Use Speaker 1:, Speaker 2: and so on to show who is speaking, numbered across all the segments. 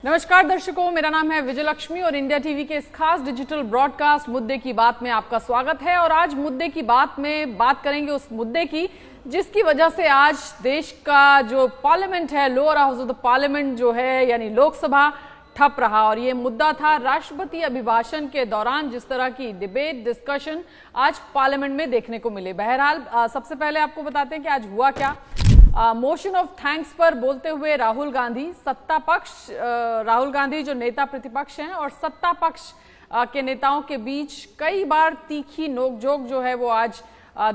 Speaker 1: नमस्कार दर्शकों, मेरा नाम है विजय लक्ष्मी और इंडिया टीवी के इस खास डिजिटल ब्रॉडकास्ट मुद्दे की बात में आपका स्वागत है। और आज मुद्दे की बात में बात करेंगे उस मुद्दे की जिसकी वजह से आज देश का जो पार्लियामेंट है, lower house of the parliament जो है यानी लोकसभा, ठप रहा। और ये मुद्दा था राष्ट्रपति अभिभाषण के दौरान जिस तरह की डिबेट डिस्कशन आज पार्लियामेंट में देखने को मिले। बहरहाल सबसे पहले आपको बताते हैं कि आज हुआ क्या। मोशन ऑफ थैंक्स पर बोलते हुए राहुल गांधी, सत्ता पक्ष राहुल गांधी जो नेता प्रतिपक्ष हैं और सत्ता पक्ष के नेताओं के बीच कई बार तीखी नोकझोंक जो है वो आज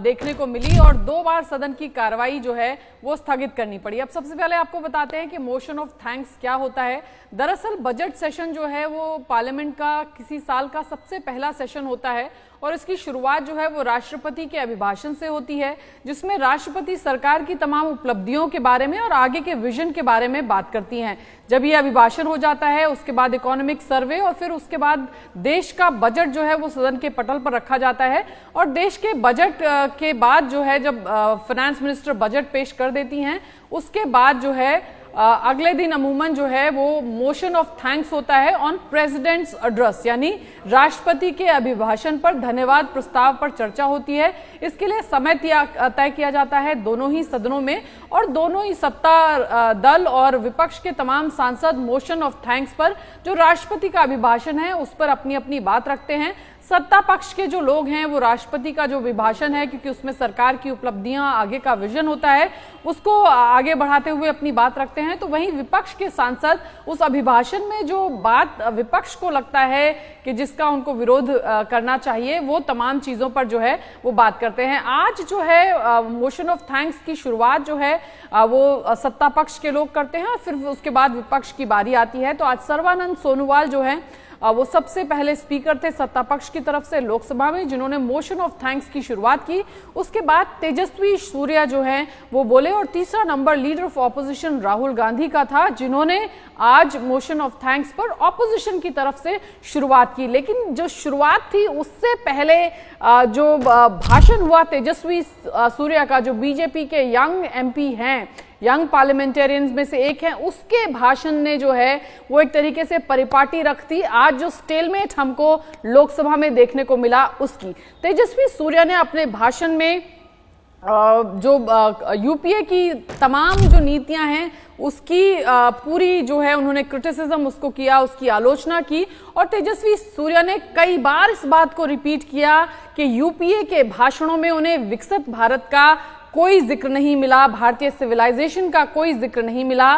Speaker 1: देखने को मिली और 2 बार सदन की कार्रवाई जो है वो स्थगित करनी पड़ी। अब सबसे पहले आपको बताते हैं कि मोशन ऑफ थैंक्स क्या होता है। दरअसल बजट सेशन जो है वो पार्लियामेंट का किसी साल का सबसे पहला सेशन होता है और इसकी शुरुआत जो है वो राष्ट्रपति के अभिभाषण से होती है, जिसमें राष्ट्रपति सरकार की तमाम उपलब्धियों के बारे में और आगे के विजन के बारे में बात करती हैं। जब ये अभिभाषण हो जाता है उसके बाद इकोनॉमिक सर्वे और फिर उसके बाद देश का बजट जो है वो सदन के पटल पर रखा जाता है। और देश के बजट के बाद जो है जब फाइनेंस मिनिस्टर बजट पेश कर देती हैं उसके बाद जो है अगले दिन अमूमन जो है वो मोशन ऑफ थैंक्स होता है ऑन प्रेसिडेंट्स एड्रेस, यानी राष्ट्रपति के अभिभाषण पर धन्यवाद प्रस्ताव पर चर्चा होती है। इसके लिए समय तय किया जाता है दोनों ही सदनों में और दोनों ही सत्ता दल और विपक्ष के तमाम सांसद मोशन ऑफ थैंक्स पर जो राष्ट्रपति का अभिभाषण है उस पर अपनी अपनी बात रखते हैं। सत्ता पक्ष के जो लोग हैं वो राष्ट्रपति का जो अभिभाषण है, क्योंकि उसमें सरकार की उपलब्धियां, आगे का विजन होता है, उसको आगे बढ़ाते हुए अपनी बात रखते हैं। तो वहीं विपक्ष के सांसद उस अभिभाषण में जो बात विपक्ष को लगता है कि जिसका उनको विरोध करना चाहिए वो तमाम चीजों पर जो है वो बात करते हैं। आज जो है मोशन ऑफ थैंक्स की शुरुआत जो है वो सत्ता पक्ष के लोग करते हैं और फिर उसके बाद विपक्ष की बारी आती है। तो आज सर्बानंद सोनोवाल जो है वो सबसे पहले स्पीकर थे सत्ता पक्ष की तरफ से लोकसभा में, जिन्होंने मोशन ऑफ थैंक्स की शुरुआत की। उसके बाद तेजस्वी सूर्या जो है वो बोले और तीसरा number leader of opposition Rahul Gandhi का था, जिन्होंने आज मोशन ऑफ थैंक्स पर ऑपोजिशन की तरफ से शुरुआत की। लेकिन जो शुरुआत थी उससे पहले जो भाषण हुआ तेजस्वी सूर्या का, जो बीजेपी के यंग एमपी हैं, यंग पार्लियामेंटेरियंस में से एक हैं, उसके भाषण ने जो है वो एक तरीके से परिपाटी रखती आज जो स्टेलमेट हमको लोकसभा में देखने को मिला उसकी। तेजस्वी सूर्या ने अपने भाषण में जो यूपीए की तमाम जो नीतियां हैं उसकी पूरी जो है उन्होंने क्रिटिसिज्म उसको किया, उसकी आलोचना की। और तेजस्वी सूर्या ने कई बार इस बात को रिपीट किया कि यूपीए के भाषणों में उन्हें विकसित भारत का कोई जिक्र नहीं मिला, भारतीय सिविलाइजेशन का कोई जिक्र नहीं मिला।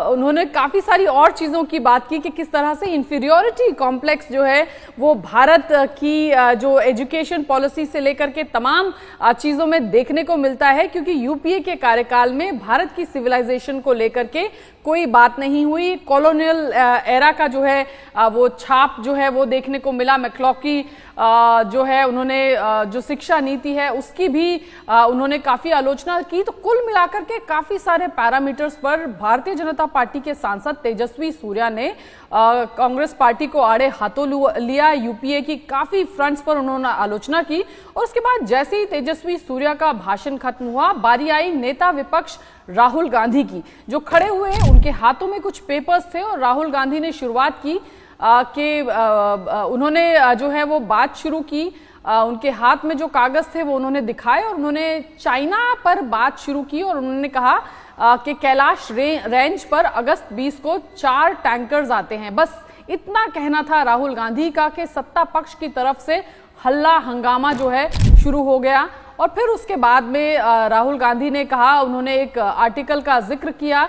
Speaker 1: उन्होंने काफी सारी और चीजों की बात की कि किस तरह से इंफीरियोरिटी कॉम्प्लेक्स जो है वो भारत की जो एजुकेशन पॉलिसी से लेकर के तमाम चीजों में देखने को मिलता है, क्योंकि यूपीए के कार्यकाल में भारत की सिविलाइजेशन को लेकर के कोई बात नहीं हुई। कॉलोनियल एरा का जो है वो छाप जो है वो देखने को मिला। मैक्लॉकी जो है उन्होंने जो शिक्षा नीति है उसकी भी उन्होंने काफी आलोचना की। तो कुल मिलाकर के काफी सारे पैरामीटर्स पर भारतीय जनता पार्टी के सांसद तेजस्वी सूर्या ने कांग्रेस पार्टी को आड़े हाथों लिया। यूपीए की काफी फ्रंट्स पर उन्होंने आलोचना की और उसके बाद जैसे ही तेजस्वी सूर्या का भाषण खत्म हुआ, बारी आई नेता विपक्ष राहुल गांधी की, जो खड़े हुए उनके हाथों में कुछ पेपर्स थे और राहुल गांधी ने शुरुआत की कि उन्होंने जो है वो बात शुरू की। उनके हाथ में जो कागज थे वो उन्होंने दिखाए और उन्होंने चाइना पर बात शुरू की और उन्होंने कहा कि कैलाश रेंज पर अगस्त 20 को 4 टैंकर्स आते हैं। बस इतना कहना था राहुल गांधी का कि सत्ता पक्ष की तरफ से हल्ला हंगामा जो है शुरू हो गया। और फिर उसके बाद में राहुल गांधी ने कहा, उन्होंने एक आर्टिकल का जिक्र किया।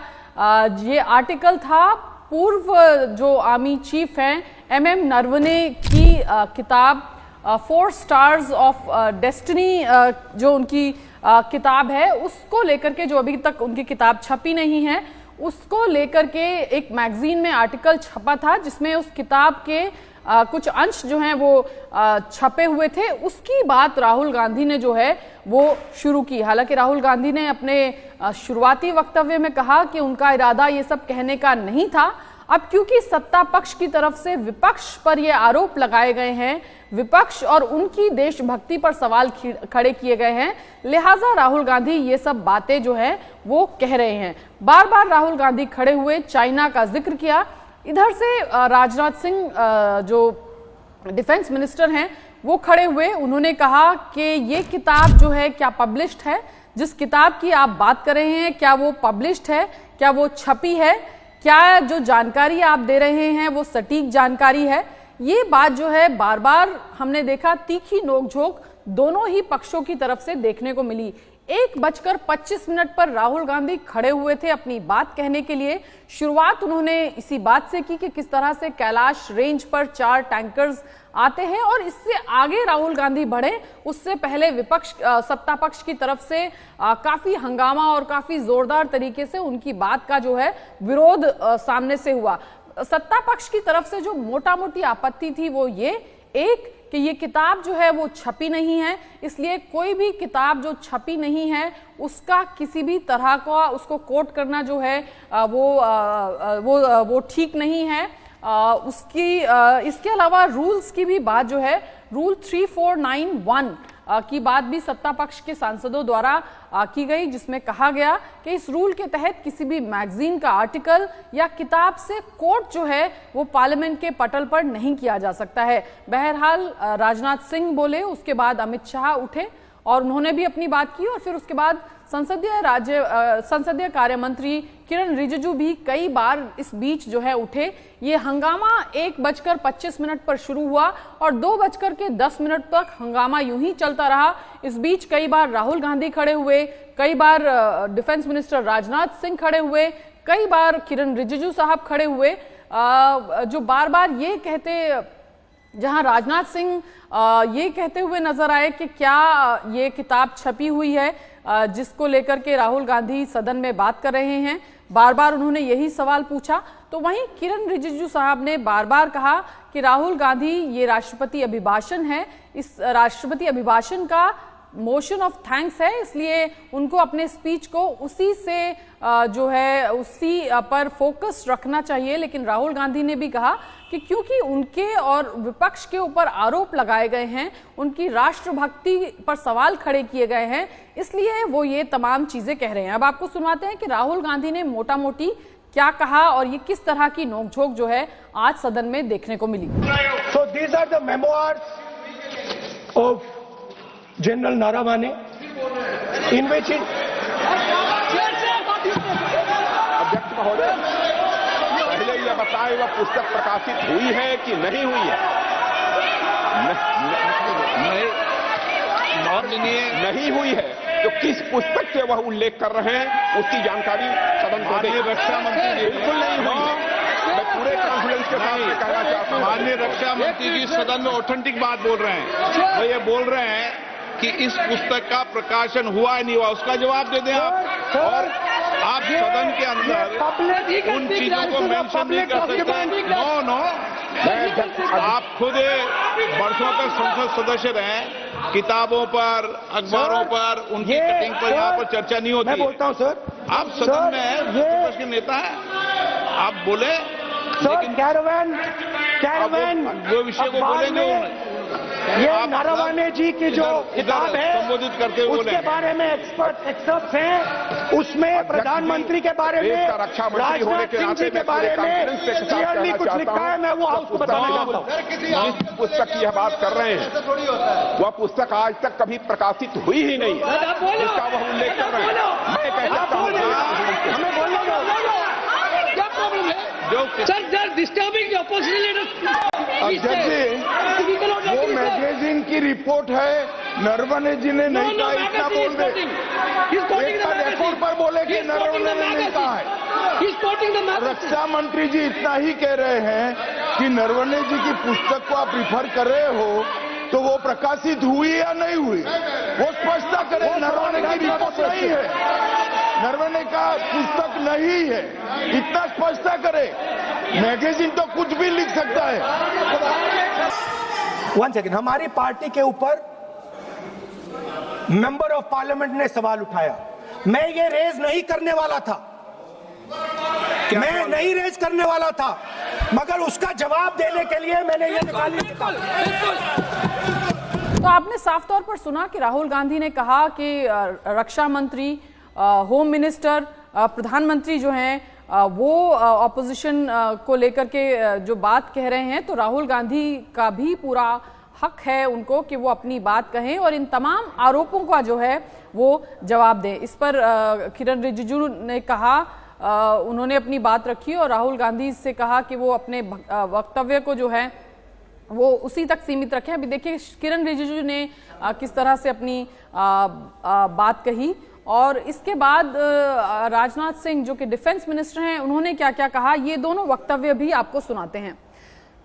Speaker 1: ये आर्टिकल था पूर्व जो आर्मी चीफ हैं MM नरवणे की किताब 4 स्टार्स ऑफ डेस्टिनी, जो उनकी किताब है उसको लेकर के, जो अभी तक उनकी किताब छपी नहीं है, उसको लेकर के एक मैगजीन में आर्टिकल छपा था जिसमें उस किताब के कुछ अंश जो हैं वो छपे हुए थे। उसकी बात राहुल गांधी ने जो है वो शुरू की। हालांकि राहुल गांधी ने अपने शुरुआती वक्तव्य में कहा कि उनका इरादा ये सब कहने का नहीं था। अब क्योंकि सत्ता पक्ष की तरफ से विपक्ष पर यह आरोप लगाए गए हैं, विपक्ष और उनकी देशभक्ति पर सवाल खड़े किए गए हैं, लिहाजा राहुल गांधी ये सब बातें जो है वो कह रहे हैं। बार बार राहुल गांधी खड़े हुए, चाइना का जिक्र किया। इधर से राजनाथ सिंह जो डिफेंस मिनिस्टर हैं वो खड़े हुए, उन्होंने कहा कि ये किताब जो है क्या पब्लिश्ड है, जिस किताब की आप बात कर रहे हैं क्या वो पब्लिश्ड है, क्या वो छपी है, क्या जो जानकारी आप दे रहे हैं वो सटीक जानकारी है। ये बात जो है बार बार हमने देखा, तीखी नोकझोंक दोनों ही पक्षों की तरफ से देखने को मिली। 1:25 पर राहुल गांधी खड़े हुए थे अपनी बात कहने के लिए। शुरुआत उन्होंने इसी बात से की कि किस तरह से कैलाश रेंज पर 4 टैंकर्स आते हैं और इससे आगे राहुल गांधी बढ़े उससे पहले विपक्ष सत्ता पक्ष की तरफ से काफी हंगामा और काफी जोरदार तरीके से उनकी बात का जो है विरोध सामने से हुआ। सत्ता पक्ष की तरफ से जो मोटा मोटी आपत्ति थी वो ये एक कि ये किताब जो है वो छपी नहीं है, इसलिए कोई भी किताब जो छपी नहीं है उसका किसी भी तरह का उसको कोट करना जो है वो ठीक नहीं है। इसके अलावा रूल्स की भी बात जो है, रूल 3491 की बात भी सत्ता पक्ष के सांसदों द्वारा की गई, जिसमें कहा गया कि इस रूल के तहत किसी भी मैगजीन का आर्टिकल या किताब से कोट जो है वो पार्लियामेंट के पटल पर नहीं किया जा सकता है। बहरहाल राजनाथ सिंह बोले, उसके बाद अमित शाह उठे और उन्होंने भी अपनी बात की और फिर उसके बाद संसदीय कार्य मंत्री किरण रिजिजू भी कई बार इस बीच जो है उठे। ये हंगामा 1:25 पर शुरू हुआ और 2:10 तक हंगामा यूं ही चलता रहा। इस बीच कई बार राहुल गांधी खड़े हुए, कई बार डिफेंस मिनिस्टर राजनाथ सिंह खड़े हुए, कई बार किरण रिजिजू साहब खड़े हुए, जो बार बार ये कहते, जहां राजनाथ सिंह ये कहते हुए नजर आए कि क्या ये किताब छपी हुई है, जिसको लेकर के राहुल गांधी सदन में बात कर रहे हैं। बार बार उन्होंने यही सवाल पूछा। तो वहीं किरण रिजिजू साहब ने बार बार कहा कि राहुल गांधी ये राष्ट्रपति अभिभाषण है, इस राष्ट्रपति अभिभाषण का मोशन ऑफ थैंक्स है, इसलिए उनको अपने स्पीच को उसी से जो है उसी पर फोकस रखना चाहिए। लेकिन राहुल गांधी ने भी कहा कि क्योंकि उनके और विपक्ष के ऊपर आरोप लगाए गए हैं, उनकी राष्ट्रभक्ति पर सवाल खड़े किए गए हैं, इसलिए वो ये तमाम चीजें कह रहे हैं। अब आपको सुनाते हैं कि राहुल गांधी ने मोटा मोटी क्या कहा और ये किस तरह की नोकझोंक जो है आज सदन में देखने को मिली।
Speaker 2: So these are the memoirs of General Naravane, in which
Speaker 3: अध्यक्ष महोदय, पहले यह बताएं वह पुस्तक प्रकाशित हुई है कि नहीं हुई है? नहीं हुई है तो किस पुस्तक से वह उल्लेख कर रहे हैं उसकी जानकारी सदन को दें। रक्षा मंत्री बिल्कुल नहीं हुई है। मैं पूरे कॉन्फिडेंस के साथ कहना चाहता हूं, माननीय रक्षा मंत्री जी सदन में ऑथेंटिक बात बोल रहे हैं। वो ये बोल रहे हैं कि इस पुस्तक का प्रकाशन हुआ है नहीं हुआ, उसका जवाब दे दें आप। और आप सदन के अंदर उन चीजों को मेंशन नहीं कर सकते। नो, आप खुद वर्षों तक संसद सदस्य रहे, किताबों पर, अखबारों पर, उनकी कटिंग पर यहाँ पर चर्चा नहीं होती।
Speaker 2: मैं बोलता हूँ सर,
Speaker 3: आप सदन में विपक्ष के नेता हैं, आप बोले, लेकिन
Speaker 2: कैरावैन
Speaker 3: वो विषय को बोलेंगे
Speaker 2: ये नारावाने जी की जो किताब है
Speaker 3: संबोधित करके
Speaker 2: उसके बारे में एक्सपर्ट्स हैं, उसमें प्रधानमंत्री के बारे में, राजनाथ सिंह जी के बारे में क्लियरली कुछ लिखा है। मैं वो हाउस को बताना चाहता हूँ।
Speaker 3: जिस पुस्तक की यह बात कर रहे हैं वह पुस्तक आज तक कभी प्रकाशित हुई ही नहीं है, जिसका वह उल्लेख कर रहे हैं। मैं कह सकता हूँ
Speaker 2: हमें बोलने दो।
Speaker 4: क्या प्रॉब्लम है? Sir, they are disturbing the opposition leaders.
Speaker 5: अध्यक्ष जी, वो मैगजीन की रिपोर्ट है, नरवणे जी ने नहीं कहा, इतना बोल दे। रिकॉर्ड पर बोले कि नरवणे ने नहीं कहा है। रक्षा मंत्री जी इतना ही कह रहे हैं कि नरवणे जी की पुस्तक को आप रिफर कर रहे हो तो वो प्रकाशित हुई या नहीं हुई, वो स्पष्टता करें। नरवणे की रिपोर्ट नहीं है, नरवणे का पुस्तक नहीं है, इतना स्पष्टता करे। मैगजीन तो कुछ भी लिख सकता है।
Speaker 2: 1 सेकंड, हमारी पार्टी के ऊपर मेंबर ऑफ पार्लियामेंट ने सवाल उठाया, मैं ये रेज नहीं करने वाला था। मैं नहीं रेज करने वाला था, मगर उसका जवाब देने के लिए मैंने ये निकाली किताब।
Speaker 1: तो आपने साफ तौर पर सुना कि राहुल गांधी ने कहा कि रक्षा मंत्री, होम मिनिस्टर, प्रधानमंत्री जो हैं वो ऑपोजिशन को लेकर के जो बात कह रहे हैं, तो राहुल गांधी का भी पूरा हक है उनको कि वो अपनी बात कहें और इन तमाम आरोपों का जो है वो जवाब दें। इस पर किरण रिजिजू ने कहा, उन्होंने अपनी बात रखी और राहुल गांधी से कहा कि वो अपने वक्तव्य को जो है वो उसी तक सीमित रखें। अभी देखिए किरण रिजिजू ने किस तरह से अपनी बात कही और इसके बाद राजनाथ सिंह जो कि डिफेंस मिनिस्टर हैं, उन्होंने क्या क्या कहा, ये दोनों वक्तव्य भी आपको सुनाते हैं।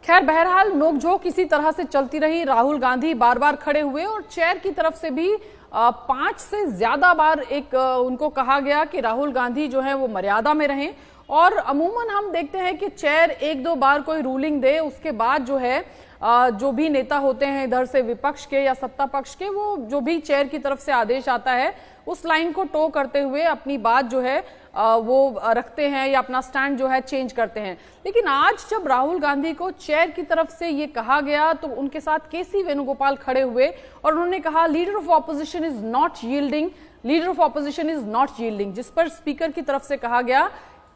Speaker 1: खैर, बहरहाल नोकझोंक इसी तरह से चलती रही। राहुल गांधी बार बार खड़े हुए और चेयर की तरफ से भी 5 से ज्यादा बार उनको कहा गया कि राहुल गांधी जो है वो मर्यादा में रहें। और अमूमन हम देखते हैं कि चेयर 1-2 बार कोई रूलिंग दे, उसके बाद जो है जो भी नेता होते हैं इधर से विपक्ष के या सत्ता पक्ष के, वो जो भी चेयर की तरफ से आदेश आता है उस लाइन को टो करते हुए अपनी बात जो है वो रखते हैं या अपना स्टैंड जो है चेंज करते हैं। लेकिन आज जब राहुल गांधी को चेयर की तरफ से ये कहा गया तो उनके साथ केसी वेणुगोपाल खड़े हुए और उन्होंने कहा leader of opposition is not yielding, leader of opposition is not yielding, जिस पर स्पीकर की तरफ से कहा गया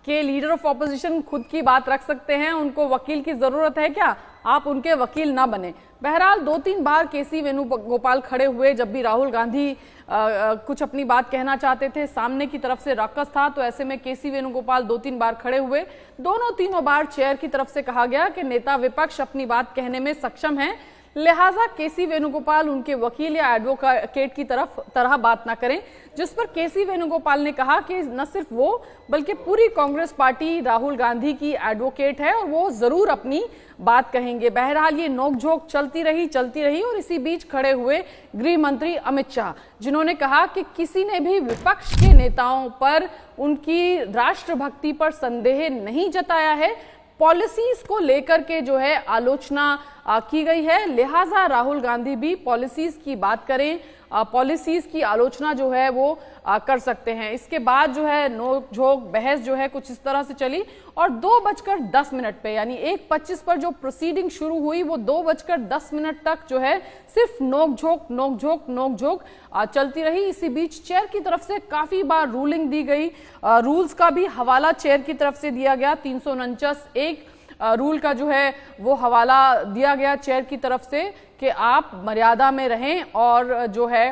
Speaker 1: कि लीडर ऑफ ऑपोजिशन खुद की बात रख सकते हैं, उनको वकील की जरूरत है क्या, आप उनके वकील ना बने। बहरहाल 2-3 बार केसी वेणुगोपाल खड़े हुए जब भी राहुल गांधी कुछ अपनी बात कहना चाहते थे, सामने की तरफ से रॉकस था, तो ऐसे में केसी वेणुगोपाल 2-3 बार खड़े हुए। दोनों बार चेयर की तरफ से कहा गया कि नेता विपक्ष अपनी बात कहने में सक्षम है, लिहाजा केसी वेणुगोपाल उनके वकील या एडवोकेट की तरह बात ना करें। जिस पर केसी वेणुगोपाल ने कहा कि न सिर्फ वो बल्कि पूरी कांग्रेस पार्टी राहुल गांधी की एडवोकेट है और वो जरूर अपनी बात कहेंगे। बहरहाल ये नोकझोंक चलती रही और इसी बीच खड़े हुए गृह मंत्री अमित शाह, जिन्होंने कहा कि किसी ने भी विपक्ष के नेताओं पर उनकी राष्ट्रभक्ति पर संदेह नहीं जताया है, पॉलिसीज को लेकर के जो है आलोचना की गई है, लिहाजा राहुल गांधी भी पॉलिसीज की बात करें, पॉलिसीज की आलोचना जो है वो कर सकते हैं। इसके बाद जो है नोक-झोंक बहस जो है कुछ इस तरह से चली और 2:10 पे यानी 1:25 पर जो प्रोसीडिंग शुरू हुई वो 2:10 तक जो है सिर्फ नोक-झोंक चलती रही। इसी बीच चेयर की तरफ से काफी बार रूलिंग दी गई, रूल्स का भी हवाला चेयर की तरफ से दिया गया। 349(1) रूल का जो है वो हवाला दिया गया चेयर की तरफ से कि आप मर्यादा में रहें और जो है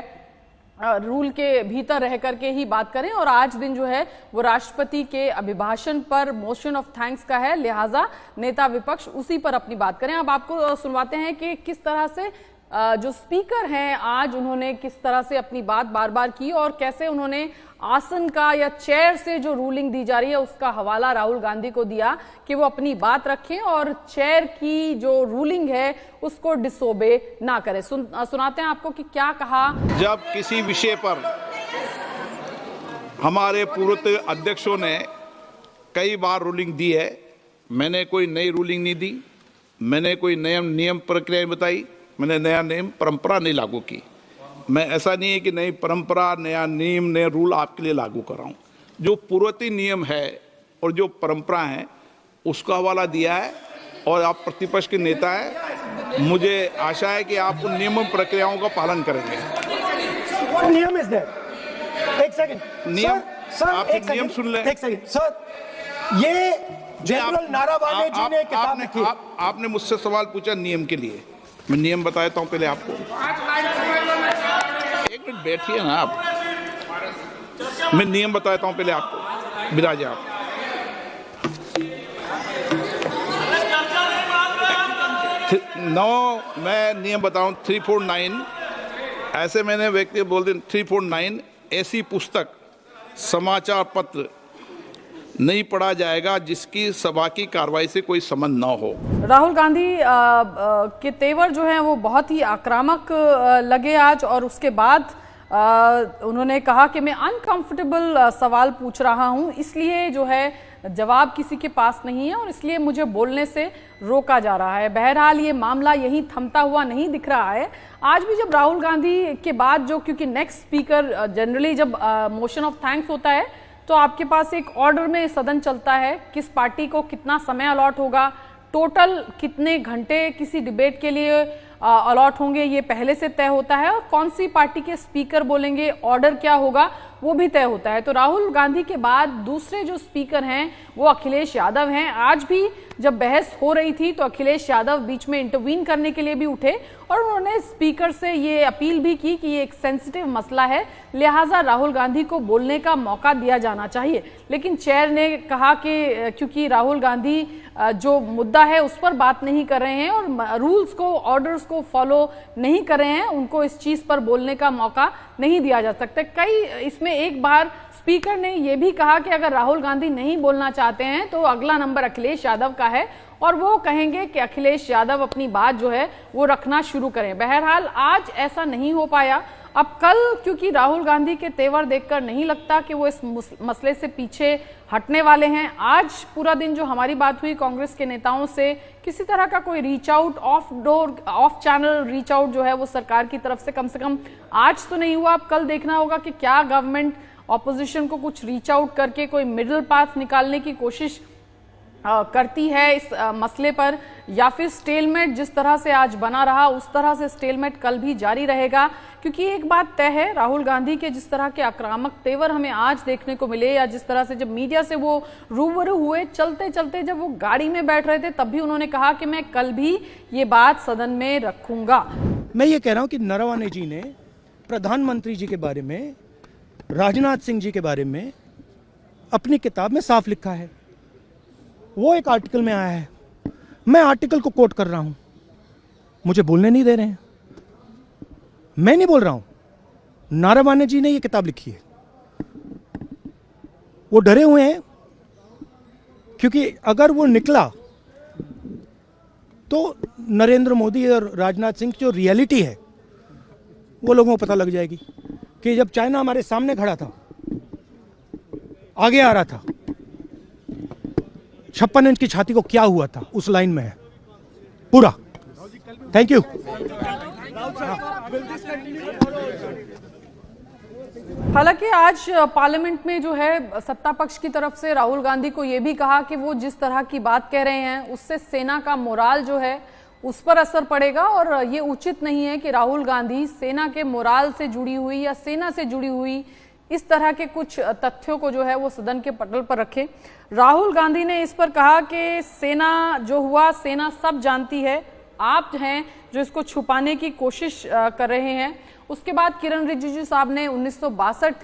Speaker 1: रूल के भीतर रह करके ही बात करें। और आज दिन जो है वो राष्ट्रपति के अभिभाषण पर मोशन ऑफ थैंक्स का है, लिहाजा नेता विपक्ष उसी पर अपनी बात करें। अब आपको सुनवाते हैं कि किस तरह से जो स्पीकर हैं आज उन्होंने किस तरह से अपनी बात बार बार की और कैसे उन्होंने आसन का या चेयर से जो रूलिंग दी जा रही है उसका हवाला राहुल गांधी को दिया कि वो अपनी बात रखें और चेयर की जो रूलिंग है उसको डिसोबे ना करें। सुनाते हैं आपको कि क्या कहा।
Speaker 5: जब किसी विषय पर हमारे पूर्व अध्यक्षों ने कई बार रूलिंग दी है, मैंने कोई नई रूलिंग नहीं दी, मैंने कोई नियम प्रक्रिया बताई, मैंने नया नियम परंपरा नहीं लागू की। मैं ऐसा नहीं है कि नई परंपरा, नया नियम, नया रूल आपके लिए लागू कर रहा हूँ। जो पूर्ववर्ती नियम है और जो परंपरा है उसका हवाला दिया है और आप प्रतिपक्ष के नेता हैं, मुझे आशा है कि आप उन नियम प्रक्रियाओं का पालन करेंगे।
Speaker 2: नियम इज देयर। एक सेकंड
Speaker 5: नियम, आप नियम सुन लें।
Speaker 2: एक सेकंड सर, ये जनरल नारावाने जी ने किताब लिखी।
Speaker 5: आपने मुझसे सवाल पूछा नियम के लिए, मैं नियम बताता हूं पहले आपको। एक मिनट बैठिए ना आप, मैं नियम बताता हूं पहले आपको। विराज आप मैं नियम बताऊं 349 ऐसे मैंने व्यक्ति बोल दिया 349 ऐसी पुस्तक समाचार पत्र नहीं पढ़ा जाएगा जिसकी सभा की कार्रवाई से कोई संबंध न हो।
Speaker 1: राहुल गांधी के तेवर जो हैं वो बहुत ही आक्रामक लगे आज और उसके बाद उन्होंने कहा कि मैं अनकंफर्टेबल सवाल पूछ रहा हूं, इसलिए जो है जवाब किसी के पास नहीं है और इसलिए मुझे बोलने से रोका जा रहा है। बहरहाल ये मामला यहीं थमता हुआ नहीं दिख रहा है। आज भी जब राहुल गांधी के बाद जो, क्योंकि नेक्स्ट स्पीकर जनरली जब मोशन ऑफ थैंक्स होता है तो आपके पास एक ऑर्डर में सदन चलता है, किस पार्टी को कितना समय अलॉट होगा, टोटल कितने घंटे किसी डिबेट के लिए अलॉट होंगे, ये पहले से तय होता है, और कौन सी पार्टी के स्पीकर बोलेंगे, ऑर्डर क्या होगा, वो भी तय होता है। तो राहुल गांधी के बाद दूसरे जो स्पीकर हैं वो अखिलेश यादव हैं। आज भी जब बहस हो रही थी तो अखिलेश यादव बीच में इंटरवीन करने के लिए भी उठे और उन्होंने स्पीकर से ये अपील भी की कि ये एक सेंसिटिव मसला है, लिहाजा राहुल गांधी को बोलने का मौका दिया जाना चाहिए। लेकिन चेयर ने कहा कि क्योंकि राहुल गांधी जो मुद्दा है उस पर बात नहीं कर रहे हैं और रूल्स को, ऑर्डर्स को फॉलो नहीं कर रहे हैं, उनको इस चीज पर बोलने का मौका नहीं दिया जा सकता। कई इसमें एक बार स्पीकर ने यह भी कहा कि अगर राहुल गांधी नहीं बोलना चाहते हैं तो अगला नंबर अखिलेश यादव का है और वो कहेंगे कि अखिलेश यादव अपनी बात जो है वो रखना शुरू करें। बहरहाल आज ऐसा नहीं हो पाया। अब कल क्योंकि राहुल गांधी के तेवर देखकर नहीं लगता कि वो इस मसले से पीछे हटने वाले हैं। आज पूरा दिन जो हमारी बात हुई कांग्रेस के नेताओं से, किसी तरह का कोई reach out, of channel reach out जो है वो सरकार की तरफ से कम आज तो नहीं हुआ। अब कल देखना होगा कि क्या गवर्नमेंट ऑपोजिशन को कुछ रीच आउट करके कोई मिडिल पाथ निकालने की कोशिश करती है इस मसले पर, या फिर स्टेलमेट जिस तरह से आज बना रहा उस तरह से स्टेलमेट कल भी जारी रहेगा। क्योंकि एक बात तय है, राहुल गांधी के जिस तरह के आक्रामक तेवर हमें आज देखने को मिले, या जिस तरह से जब मीडिया से वो रूबरू हुए, चलते चलते जब वो गाड़ी में बैठ रहे थे तब भी उन्होंने कहा कि मैं कल भी ये बात सदन में रखूंगा।
Speaker 6: मैं ये कह रहा हूं कि नरवणे जी ने प्रधानमंत्री जी के बारे में, राजनाथ सिंह जी के बारे में अपनी किताब में साफ लिखा है। वो एक आर्टिकल में आया है, मैं आर्टिकल को कोट कर रहा हूं, मुझे बोलने नहीं दे रहे हैं। मैं नहीं बोल रहा हूं, नरवणे जी ने ये किताब लिखी है। वो डरे हुए हैं क्योंकि अगर वो निकला तो नरेंद्र मोदी और राजनाथ सिंह की जो रियलिटी है वो लोगों को पता लग जाएगी कि जब चाइना हमारे सामने खड़ा था, आगे आ रहा था, 56 इंच की छाती को क्या हुआ था, उस लाइन में है पूरा। Thank you.
Speaker 1: हालांकि आज पार्लियामेंट में जो है सत्ता पक्ष की तरफ से राहुल गांधी को यह भी कहा कि वो जिस तरह की बात कह रहे हैं उससे सेना का मोराल जो है उस पर असर पड़ेगा, और ये उचित नहीं है कि राहुल गांधी सेना के मोराल से जुड़ी हुई या सेना से जुड़ी हुई इस तरह के कुछ तथ्यों को जो है वो सदन के पटल पर रखे। राहुल गांधी ने इस पर कहा कि सेना जो हुआ, सेना सब जानती है, आप हैं जो इसको छुपाने की कोशिश कर रहे हैं। उसके बाद किरण रिजिजू साहब ने 1962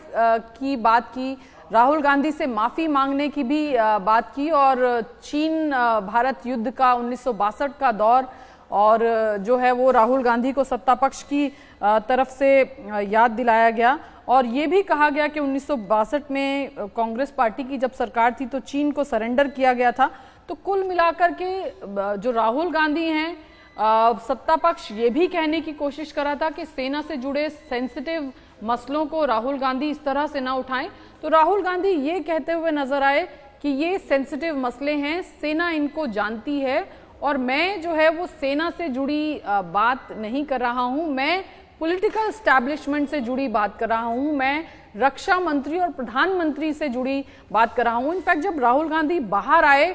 Speaker 1: की बात की, राहुल गांधी से माफी मांगने की भी बात की, और चीन भारत युद्ध का 1962 का दौर और जो है वो राहुल गांधी को सत्ता पक्ष की तरफ से याद दिलाया गया। और ये भी कहा गया कि 1962 में कांग्रेस पार्टी की जब सरकार थी तो चीन को सरेंडर किया गया था। तो कुल मिलाकर के जो राहुल गांधी हैं, सत्ता पक्ष ये भी कहने की कोशिश कर रहा था कि सेना से जुड़े सेंसिटिव मसलों को राहुल गांधी इस तरह से ना उठाएं। तो राहुल गांधी ये कहते हुए नजर आए कि ये सेंसिटिव मसले हैं, सेना इनको जानती है और मैं जो है वो सेना से जुड़ी बात नहीं कर रहा हूं, मैं पॉलिटिकल एस्टैब्लिशमेंट से जुड़ी बात कर रहा हूं, मैं रक्षा मंत्री और प्रधानमंत्री से जुड़ी बात कर रहा हूं। इनफैक्ट जब राहुल गांधी बाहर आए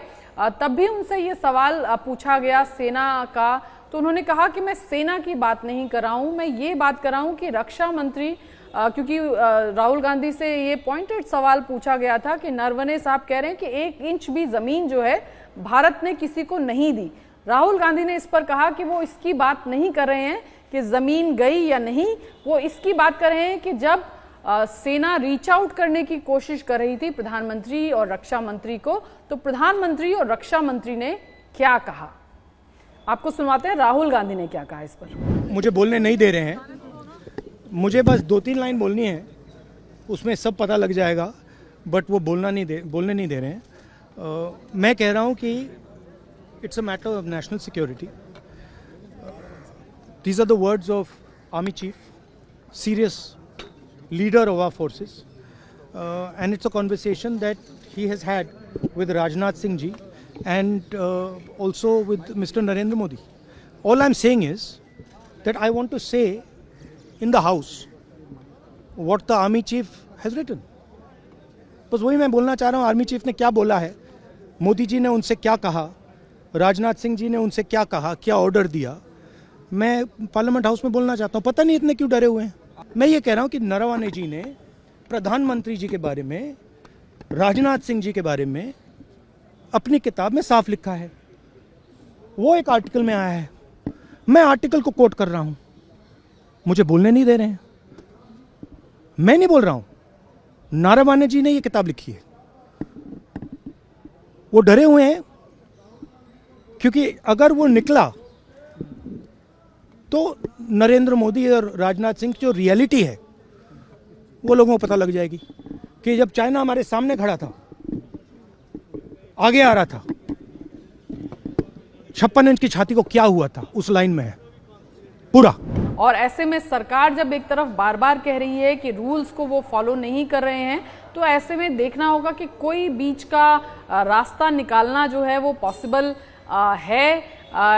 Speaker 1: तब भी उनसे ये सवाल पूछा गया सेना का, तो उन्होंने कहा कि मैं सेना की बात नहीं कर रहा हूं, मैं ये बात कर रहा हूं कि रक्षा मंत्री, क्योंकि राहुल गांधी से ये पॉइंटेड सवाल पूछा गया था कि नरवणे साहब कह रहे हैं कि 1 इंच भी जमीन जो है भारत ने किसी को नहीं दी। राहुल गांधी ने इस पर कहा कि वो इसकी बात नहीं कर रहे हैं कि जमीन गई या नहीं, वो इसकी बात कर रहे हैं कि जब सेना रीच आउट करने की कोशिश कर रही थी प्रधानमंत्री और रक्षा मंत्री को, तो प्रधानमंत्री और रक्षा मंत्री ने क्या कहा। आपको सुनवाते हैं राहुल गांधी ने क्या कहा इस पर।
Speaker 6: मुझे बोलने नहीं दे रहे हैं, मुझे बस 2-3 लाइन बोलनी है, उसमें सब पता लग जाएगा, बट वो बोलने नहीं दे रहे हैं। मैं कह रहा हूँ कि it's a matter of national security. These are the words of Army Chief, serious leader of our forces, and it's a conversation that he has had with Rajnath Singh ji and also with Mr. Narendra Modi. All I'm saying is that I want to say in the House what the Army Chief has written. बस वही मैं बोलना चाह रहा हूँ, army chief ने क्या बोला है, मोदी जी ने उनसे क्या कहा, राजनाथ सिंह जी ने उनसे क्या कहा, क्या ऑर्डर दिया, मैं पार्लियामेंट हाउस में बोलना चाहता हूँ। पता नहीं इतने क्यों डरे हुए हैं। मैं ये कह रहा हूँ कि नरवणे जी ने प्रधानमंत्री जी के बारे में, राजनाथ सिंह जी के बारे में अपनी किताब में साफ लिखा है। वो एक आर्टिकल में आया है, मैं आर्टिकल को कोट कर रहा हूं, मुझे बोलने नहीं दे रहे हैं। मैं नहीं बोल रहा हूं, नरवणे जी ने ये किताब लिखी है। वो डरे हुए हैं क्योंकि अगर वो निकला तो नरेंद्र मोदी और राजनाथ सिंह की जो रियलिटी है वो लोगों को पता लग जाएगी कि जब चाइना हमारे सामने खड़ा था, आगे आ रहा था, 56 इंच की छाती को क्या हुआ था, उस लाइन में है पूरा।
Speaker 1: और ऐसे में सरकार जब एक तरफ बार बार कह रही है कि रूल्स को वो फॉलो नहीं कर रहे हैं, तो ऐसे में देखना होगा कि कोई बीच का रास्ता निकालना जो है वो पॉसिबल है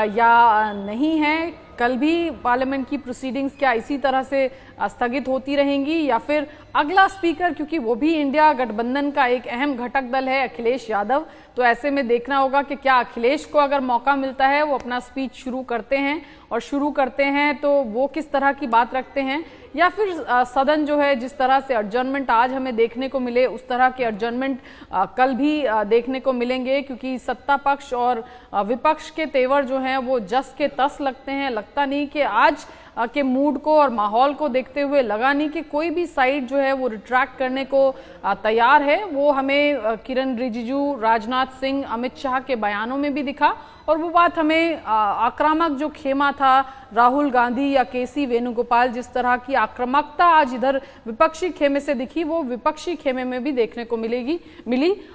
Speaker 1: या नहीं है। कल भी पार्लियामेंट की प्रोसीडिंग्स क्या इसी तरह से स्थगित होती रहेंगी, या फिर अगला स्पीकर, क्योंकि वो भी इंडिया गठबंधन का एक अहम घटक दल है, अखिलेश यादव, तो ऐसे में देखना होगा कि क्या अखिलेश को अगर मौका मिलता है वो अपना स्पीच शुरू करते हैं, और शुरू करते हैं तो वो किस तरह की बात रखते हैं, या फिर सदन जो है जिस तरह से एडजर्नमेंट आज हमें देखने को मिले उस तरह के एडजर्नमेंट कल भी देखने को मिलेंगे, क्योंकि सत्ता पक्ष और विपक्ष के तेवर जो हैं वो जस के तस लगते हैं। लगता नहीं कि आज के मूड को और माहौल को देखते हुए लगा नहीं कि कोई भी साइड जो है वो रिट्रैक्ट करने को तैयार है। वो हमें किरण रिजिजू, राजनाथ सिंह, अमित शाह के बयानों में भी दिखा, और वो बात हमें आक्रामक जो खेमा था राहुल गांधी या केसी वेणुगोपाल, जिस तरह की आक्रामकता आज इधर विपक्षी खेमे से दिखी, वो विपक्षी खेमे में भी देखने को मिली।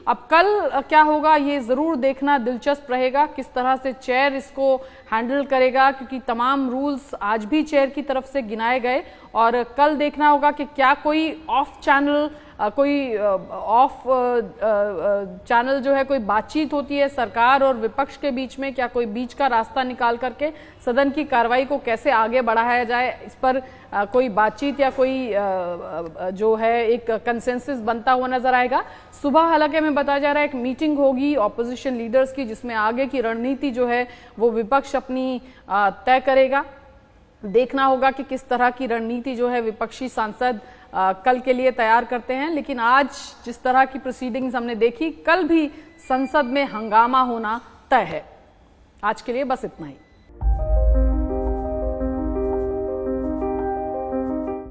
Speaker 1: अब कल क्या होगा ये जरूर देखना दिलचस्प रहेगा, किस तरह से चेयर इसको हैंडल करेगा, क्योंकि तमाम रूल्स आज भी चेयर की तरफ से गिनाए गए, और कल देखना होगा कि क्या कोई ऑफ चैनल जो है कोई बातचीत होती है सरकार और विपक्ष के बीच में, क्या कोई बीच का रास्ता निकाल करके सदन की कार्रवाई को कैसे आगे बढ़ाया जाए, इस पर कोई बातचीत या कोई जो है एक कंसेंसस बनता हुआ नजर आएगा। सुबह हालांकि में बताया जा रहा है एक मीटिंग होगी ऑपोजिशन लीडर्स की, जिसमें आगे की रणनीति जो है वो विपक्ष अपनी तय करेगा। देखना होगा कि किस तरह की रणनीति जो है विपक्षी सांसद कल के लिए तैयार करते हैं। लेकिन आज जिस तरह की प्रोसीडिंग्स हमने देखी, कल भी संसद में हंगामा होना तय है। आज के लिए बस इतना ही।